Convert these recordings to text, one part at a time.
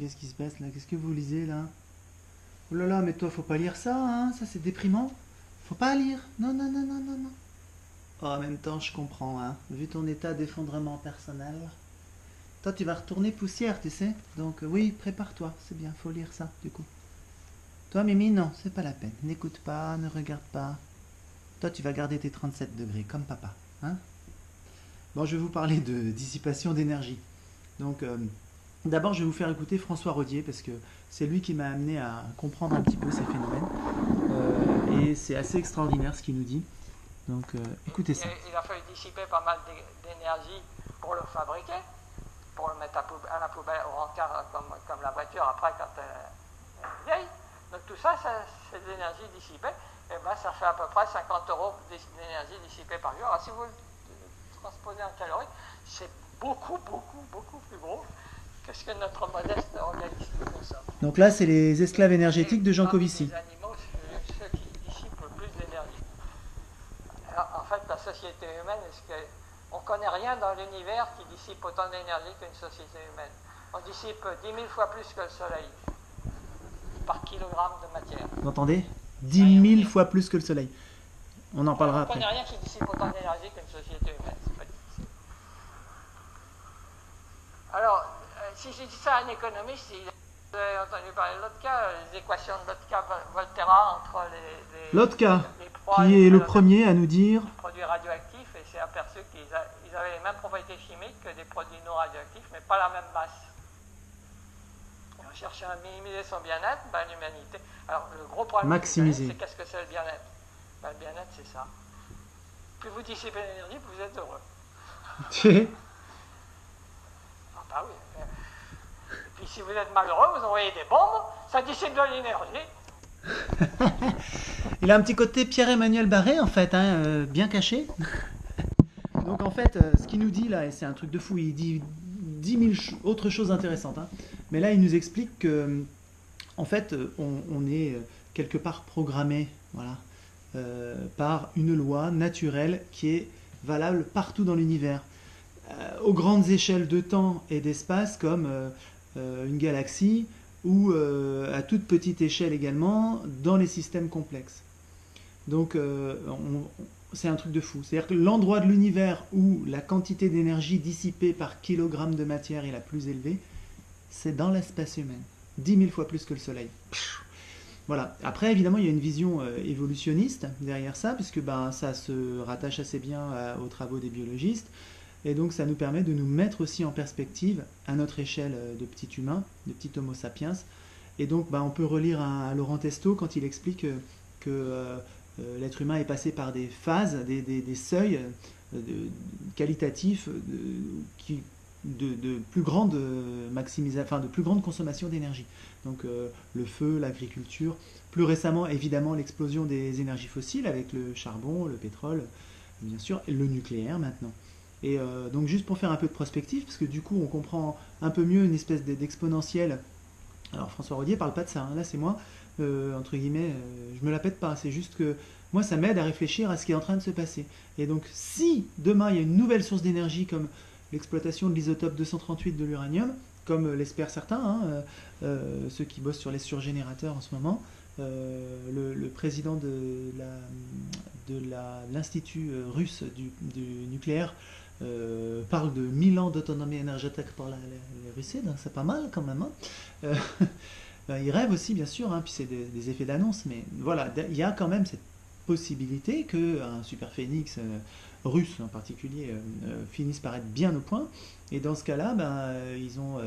Qu'est-ce qui se passe là? Qu'est-ce que vous lisez là? Oh là là, mais toi, faut pas lire ça, hein? Ça, c'est déprimant. Faut pas lire. Non, non, non, non, non, non. Oh, en même temps, je comprends, hein. Vu ton état d'effondrement personnel. Toi, tu vas retourner poussière, tu sais. Donc, oui, prépare-toi. C'est bien, faut lire ça, du coup. Toi, Mimi, non, c'est pas la peine. N'écoute pas, ne regarde pas. Toi, tu vas garder tes 37 degrés, comme papa, hein? Bon, je vais vous parler de dissipation d'énergie. Donc, d'abord, je vais vous faire écouter François Rodier, parce que c'est lui qui m'a amené à comprendre un petit peu ces phénomènes. Et c'est assez extraordinaire ce qu'il nous dit. Donc, écoutez ça. Il a fallu dissiper pas mal d'énergie pour le fabriquer, pour le mettre à la poubelle, au rencard, comme la voiture après quand elle est vieille. Donc tout ça, c'est de l'énergie dissipée. Et ben, ça fait à peu près 50 € d'énergie dissipée par jour. Alors si vous le transposez en calories, c'est beaucoup, beaucoup, beaucoup plus gros que ce que notre modeste organisme consomme. Donc là, c'est les esclaves énergétiques de Jean Covici. Les animaux, c'est ceux qui dissipent le plus d'énergie. En fait, la société humaine, on ne connaît rien dans l'univers qui dissipe autant d'énergie qu'une société humaine. On dissipe 10 000 fois plus que le Soleil par kilogramme de matière. Vous entendez? 10 000 fois plus que le Soleil. On en parlera après. On ne connaît rien qui dissipe autant d'énergie qu'une société humaine. C'est pas difficile. Alors, si je dis ça à un économiste, vous avez entendu parler de Lotka, les équations de Lotka-Volterra entre les Lotka, proies qui est le premier à nous dire... produits radioactifs, et s'est aperçu qu'ils avaient les mêmes propriétés chimiques que des produits non radioactifs, mais pas la même masse. Et on cherchait à minimiser son bien-être, ben, l'humanité. Alors, le gros problème, maximiser, c'est qu'est-ce que c'est le bien-être? Ben, le bien-être, c'est ça. Plus vous dissipez l'énergie, plus vous êtes heureux. Ah, bah oui. Et puis, si vous êtes malheureux, vous envoyez des bombes, ça dissipe de l'énergie. Il a un petit côté Pierre-Emmanuel Barré, en fait, hein, bien caché. Donc, en fait, ce qu'il nous dit là, et c'est un truc de fou, il dit 10 000 autres choses intéressantes. Hein. Mais là, il nous explique que, en fait, on est quelque part programmé, voilà, par une loi naturelle qui est valable partout dans l'univers. Aux grandes échelles de temps et d'espace, comme une galaxie, ou à toute petite échelle également, dans les systèmes complexes. Donc, c'est un truc de fou. C'est-à-dire que l'endroit de l'univers où la quantité d'énergie dissipée par kilogramme de matière est la plus élevée, c'est dans l'espèce humaine. 10 000 fois plus que le Soleil. Voilà. Après, évidemment, il y a une vision évolutionniste derrière ça, puisque ça se rattache assez bien aux travaux des biologistes. Et donc, ça nous permet de nous mettre aussi en perspective, à notre échelle de petit humain, de petit Homo sapiens. Et donc, on peut relire à Laurent Testo quand il explique que l'être humain est passé par des phases, des seuils qualitatifs de plus grande maximisation, de plus grande consommation d'énergie. Donc le feu, l'agriculture, plus récemment évidemment l'explosion des énergies fossiles avec le charbon, le pétrole, bien sûr, et le nucléaire maintenant. Et donc juste pour faire un peu de prospective, parce que du coup on comprend un peu mieux une espèce d'exponentielle. Alors François Rodier parle pas de ça, hein. Là c'est moi, entre guillemets, je me la pète pas, c'est juste que moi ça m'aide à réfléchir à ce qui est en train de se passer. Et donc si demain il y a une nouvelle source d'énergie comme l'exploitation de l'isotope 238 de l'uranium, comme l'espèrent certains, hein, ceux qui bossent sur les surgénérateurs en ce moment, le président de l'Institut russe du nucléaire parle de 1000 ans d'autonomie énergétique pour la Russie, donc c'est pas mal quand même. Hein. Il rêve aussi, bien sûr, hein, puis c'est des effets d'annonce, mais voilà, il y a quand même cette possibilité qu'un super phénix russe en particulier finisse par être bien au point, et dans ce cas-là, ils ont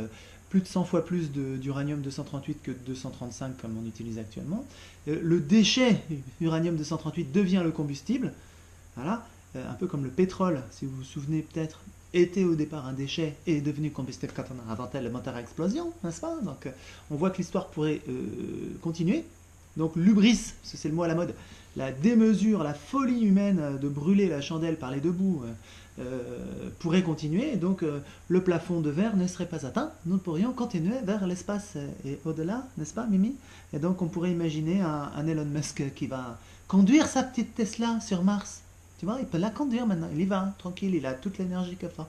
plus de 100 fois plus d'uranium 238 que de 235 comme on utilise actuellement. Le déchet uranium 238 devient le combustible, voilà. Un peu comme le pétrole, si vous vous souvenez peut-être, était au départ un déchet et est devenu combustible quand on a inventé le moteur à explosion, n'est-ce pas? Donc on voit que l'histoire pourrait continuer. Donc l'hubris, c'est le mot à la mode, la démesure, la folie humaine de brûler la chandelle par les deux bouts pourrait continuer, et donc le plafond de verre ne serait pas atteint, nous pourrions continuer vers l'espace et au-delà, n'est-ce pas Mimi? Et donc on pourrait imaginer un Elon Musk qui va conduire sa petite Tesla sur Mars. Tu vois, il peut la conduire maintenant, il y va, tranquille, il a toute l'énergie qu'il faut.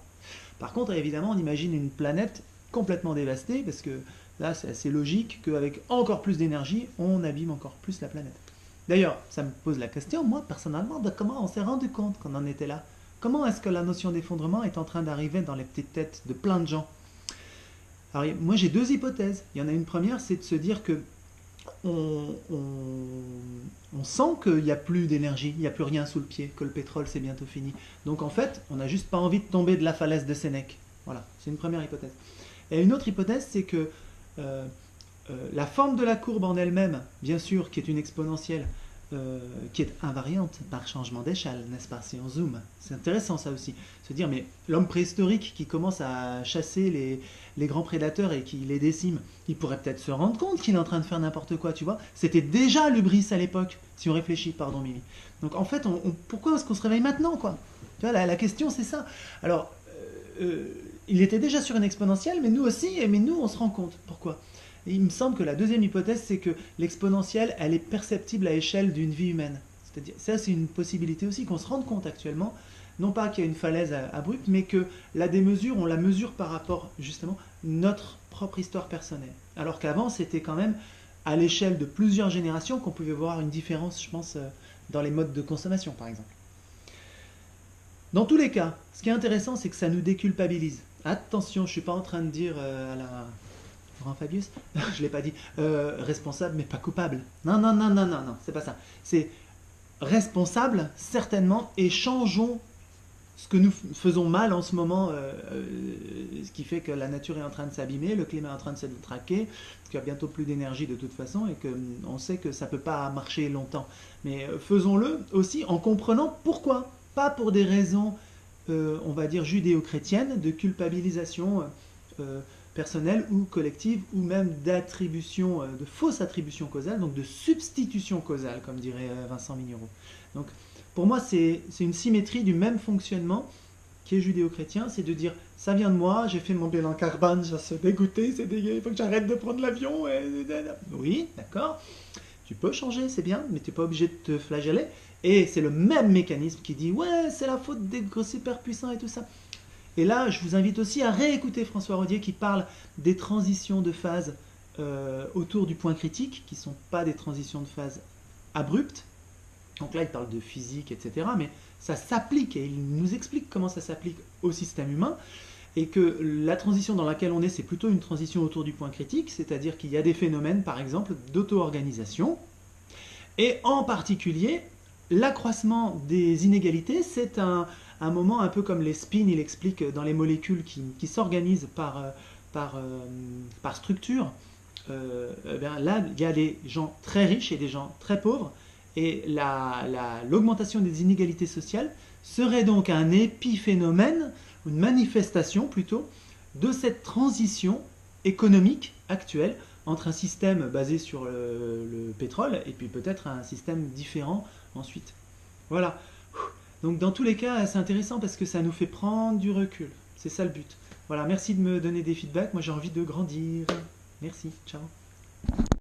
Par contre, évidemment, on imagine une planète complètement dévastée, parce que Là, c'est assez logique qu'avec encore plus d'énergie, on abîme encore plus la planète. D'ailleurs, ça me pose la question, moi, personnellement, de comment on s'est rendu compte qu'on en était là. Comment est-ce que la notion d'effondrement est en train d'arriver dans les petites têtes de plein de gens? Alors, moi, j'ai deux hypothèses. Il y en a une première, c'est de se dire que on sent qu'il n'y a plus d'énergie, il n'y a plus rien sous le pied, que le pétrole c'est bientôt fini. Donc en fait, on n'a juste pas envie de tomber de la falaise de Sénèque. Voilà, c'est une première hypothèse. Et une autre hypothèse, c'est que la forme de la courbe en elle-même, bien sûr, qui est une exponentielle, qui est invariante par changement d'échelle, n'est-ce pas, si on zoome. C'est intéressant ça aussi, se dire, mais l'homme préhistorique qui commence à chasser les grands prédateurs et qui les décime, il pourrait peut-être se rendre compte qu'il est en train de faire n'importe quoi, tu vois. C'était déjà l'hubris à l'époque, si on réfléchit, pardon Mimi. Donc en fait, pourquoi est-ce qu'on se réveille maintenant, quoi? Tu vois, la question c'est ça. Alors, il était déjà sur une exponentielle, mais nous aussi, mais nous on se rend compte. Pourquoi? Et il me semble que la deuxième hypothèse, c'est que l'exponentielle, elle est perceptible à l'échelle d'une vie humaine. C'est-à-dire, ça c'est une possibilité aussi qu'on se rende compte actuellement, non pas qu'il y a une falaise abrupte, mais que la démesure, on la mesure par rapport justement à notre propre histoire personnelle. Alors qu'avant, c'était quand même à l'échelle de plusieurs générations qu'on pouvait voir une différence, je pense, dans les modes de consommation, par exemple. Dans tous les cas, ce qui est intéressant, c'est que ça nous déculpabilise. Attention, je ne suis pas en train de dire à la... Grand Fabius, je ne l'ai pas dit, responsable mais pas coupable. Non, non, non, non, non, non, c'est pas ça. C'est responsable, certainement, et changeons ce que nous faisons mal en ce moment, ce qui fait que la nature est en train de s'abîmer, le climat est en train de se détraquer, qu'il y a bientôt plus d'énergie de toute façon, et qu'on sait que ça ne peut pas marcher longtemps. Mais faisons-le aussi en comprenant pourquoi. Pas pour des raisons, on va dire, judéo-chrétiennes, de culpabilisation personnelle ou collective, ou même d'attribution, de fausse attribution causale, donc de substitution causale, comme dirait Vincent Mignereau. Donc, pour moi, c'est une symétrie du même fonctionnement qui est judéo-chrétien, c'est de dire, ça vient de moi, j'ai fait mon bilan carbone, je suis dégoûté, c'est dégueu, il faut que j'arrête de prendre l'avion. Oui, d'accord, tu peux changer, c'est bien, mais tu n'es pas obligé de te flageller. Et c'est le même mécanisme qui dit, ouais, c'est la faute des superpuissants et tout ça. Et là, je vous invite aussi à réécouter François Rodier qui parle des transitions de phase autour du point critique, qui ne sont pas des transitions de phase abruptes. Donc là, il parle de physique, etc. Mais ça s'applique, et il nous explique comment ça s'applique au système humain, et que la transition dans laquelle on est, c'est plutôt une transition autour du point critique, c'est-à-dire qu'il y a des phénomènes, par exemple, d'auto-organisation, et en particulier, l'accroissement des inégalités, c'est un moment un peu comme les spins, il explique dans les molécules qui s'organisent par structure. Là, il y a des gens très riches et des gens très pauvres, et l'augmentation des inégalités sociales serait donc un épiphénomène, une manifestation plutôt, de cette transition économique actuelle entre un système basé sur le pétrole et puis peut-être un système différent ensuite. Voilà. Donc dans tous les cas, c'est intéressant parce que ça nous fait prendre du recul. C'est ça le but. Voilà, merci de me donner des feedbacks. Moi j'ai envie de grandir. Merci, ciao.